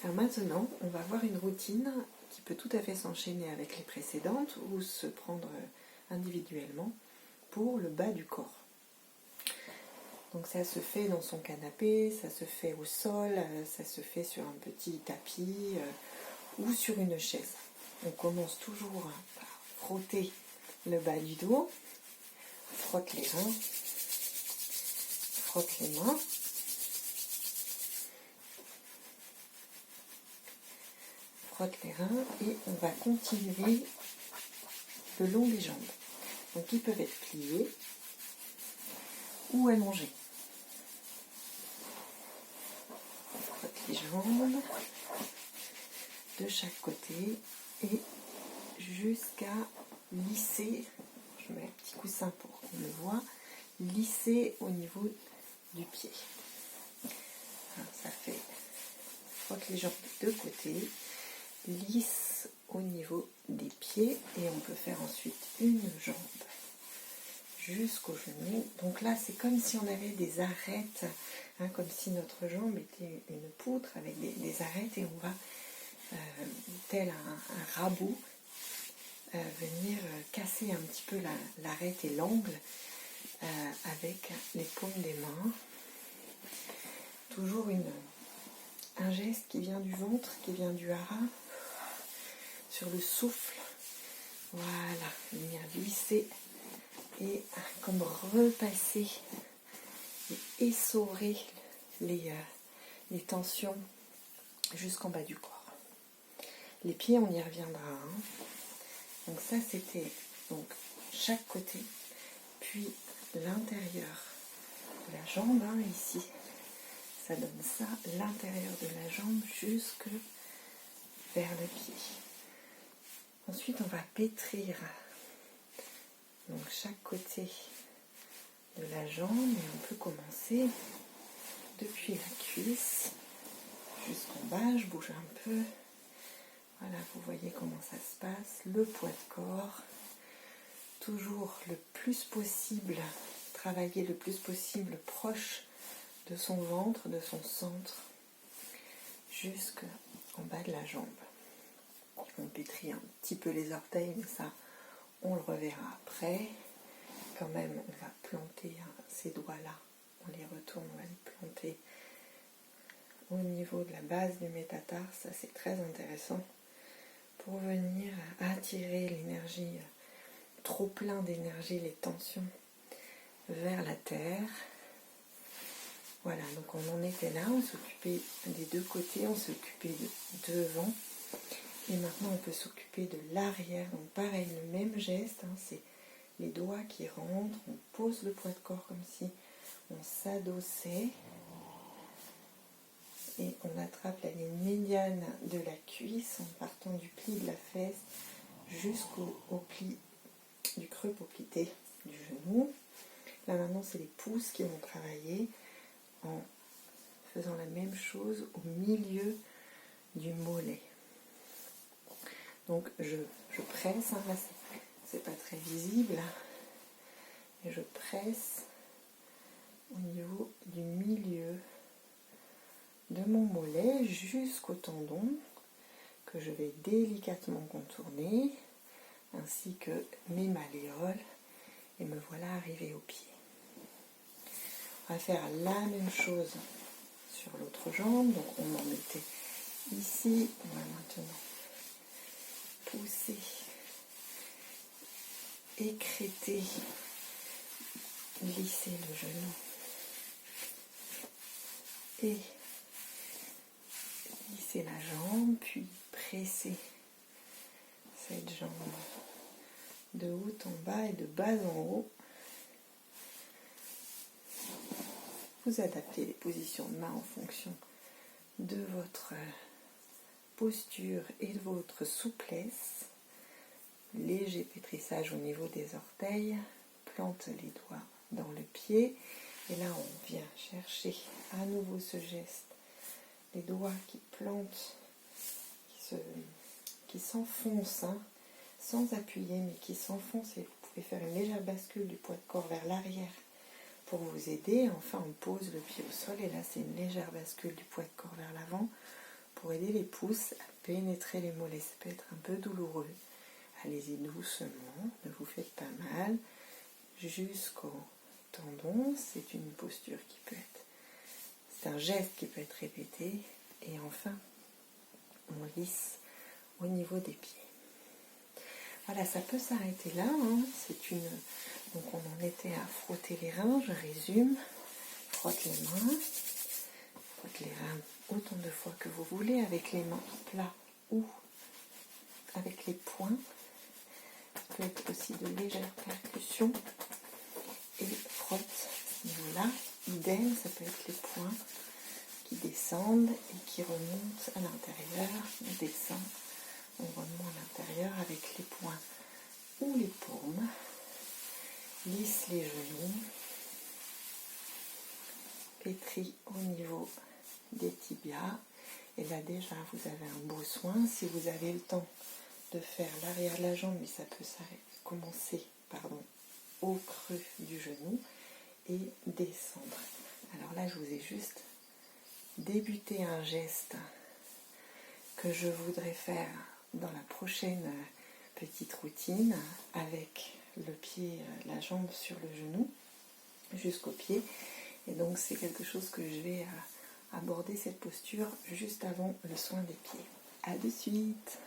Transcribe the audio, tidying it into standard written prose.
Alors maintenant, on va voir une routine qui peut tout à fait s'enchaîner avec les précédentes ou se prendre individuellement pour le bas du corps. Donc ça se fait dans son canapé, ça se fait au sol, ça se fait sur un petit tapis ou sur une chaise. On commence toujours par frotter le bas du dos, frotte les reins, frotte les mains. Frotte les reins et on va continuer le long des jambes. Donc ils peuvent être pliés ou allongés. On frotte les jambes de chaque côté et jusqu'à lisser, je mets un petit coussin pour qu'on le voit, lisser au niveau du pied. Alors, ça fait frotte les jambes de côté, lisse au niveau des pieds et on peut faire ensuite une jambe jusqu'au genou. Donc là c'est comme si on avait des arêtes, comme si notre jambe était une poutre avec des arêtes et on va, tel un rabot, venir casser un petit peu l'arête et l'angle avec les paumes des mains. Toujours un geste qui vient du ventre, qui vient du hara, sur le souffle, voilà, venir glisser et comme repasser et essorer les tensions jusqu'en bas du corps. Les pieds, on y reviendra. Donc ça, c'était donc chaque côté, puis l'intérieur de la jambe, ici, ça donne ça, l'intérieur de la jambe jusque vers le pied. Ensuite, on va pétrir donc chaque côté de la jambe et on peut commencer depuis la cuisse jusqu'en bas. Je bouge un peu. Voilà, vous voyez comment ça se passe. Le poids de corps, toujours le plus possible, travailler le plus possible proche de son ventre, de son centre, jusqu'en bas de la jambe. On pétrit un petit peu les orteils, mais ça, on le reverra après. Quand même, on va planter ces doigts-là. On les retourne, on va les planter au niveau de la base du métatarse. Ça, c'est très intéressant pour venir attirer l'énergie, trop plein d'énergie, les tensions vers la terre. Voilà, donc on en était là, on s'occupait des deux côtés, on s'occupait de devant. Et maintenant, on peut s'occuper de l'arrière. Donc pareil, le même geste, c'est les doigts qui rentrent. On pose le poids de corps comme si on s'adossait. Et on attrape la ligne médiane de la cuisse en partant du pli de la fesse jusqu'au pli du creux poplité du genou. Là maintenant, c'est les pouces qui vont travailler en faisant la même chose au milieu du mollet. Donc je presse, là c'est pas très visible, mais je presse au niveau du milieu de mon mollet jusqu'au tendon que je vais délicatement contourner, ainsi que mes malléoles, et me voilà arrivé au pied. On va faire la même chose sur l'autre jambe, donc on en était ici, on va maintenant pousser, écrêter, glisser le genou et glisser la jambe, puis presser cette jambe de haut en bas et de bas en haut. Vous adaptez les positions de main en fonction de votre posture et de votre souplesse. Léger pétrissage au niveau des orteils, plante les doigts dans le pied et là on vient chercher à nouveau ce geste, les doigts qui plantent, qui s'enfoncent, sans appuyer mais qui s'enfoncent, et vous pouvez faire une légère bascule du poids de corps vers l'arrière pour vous aider. Enfin on pose le pied au sol et là c'est une légère bascule du poids de corps vers l'avant pour aider les pouces à pénétrer les mollets. Ça peut être un peu douloureux. Allez-y doucement, ne vous faites pas mal. Jusqu'au tendon, c'est une posture qui peut être... C'est un geste qui peut être répété. Et enfin, on lisse au niveau des pieds. Voilà, ça peut s'arrêter là. Donc on en était à frotter les reins, je résume. Frotte les mains. Frotte les reins autant de fois que vous voulez, avec les mains plats ou avec les poings. Ça peut être aussi de légères percussions. Et frotte à ce niveau-là. Idem, ça peut être les poings qui descendent et qui remontent à l'intérieur. On descend, on remonte à l'intérieur avec les poings ou les paumes. Lisse les genoux. Pétris au niveau des tibias. Et là déjà, vous avez un beau soin. Si vous avez le temps de faire l'arrière de la jambe, mais ça peut commencer au creux du genou et descendre. Alors là, je vous ai juste débuté un geste que je voudrais faire dans la prochaine petite routine avec le pied, la jambe sur le genou jusqu'au pied. Et donc c'est quelque chose que je vais aborder cette posture juste avant le soin des pieds. À de suite.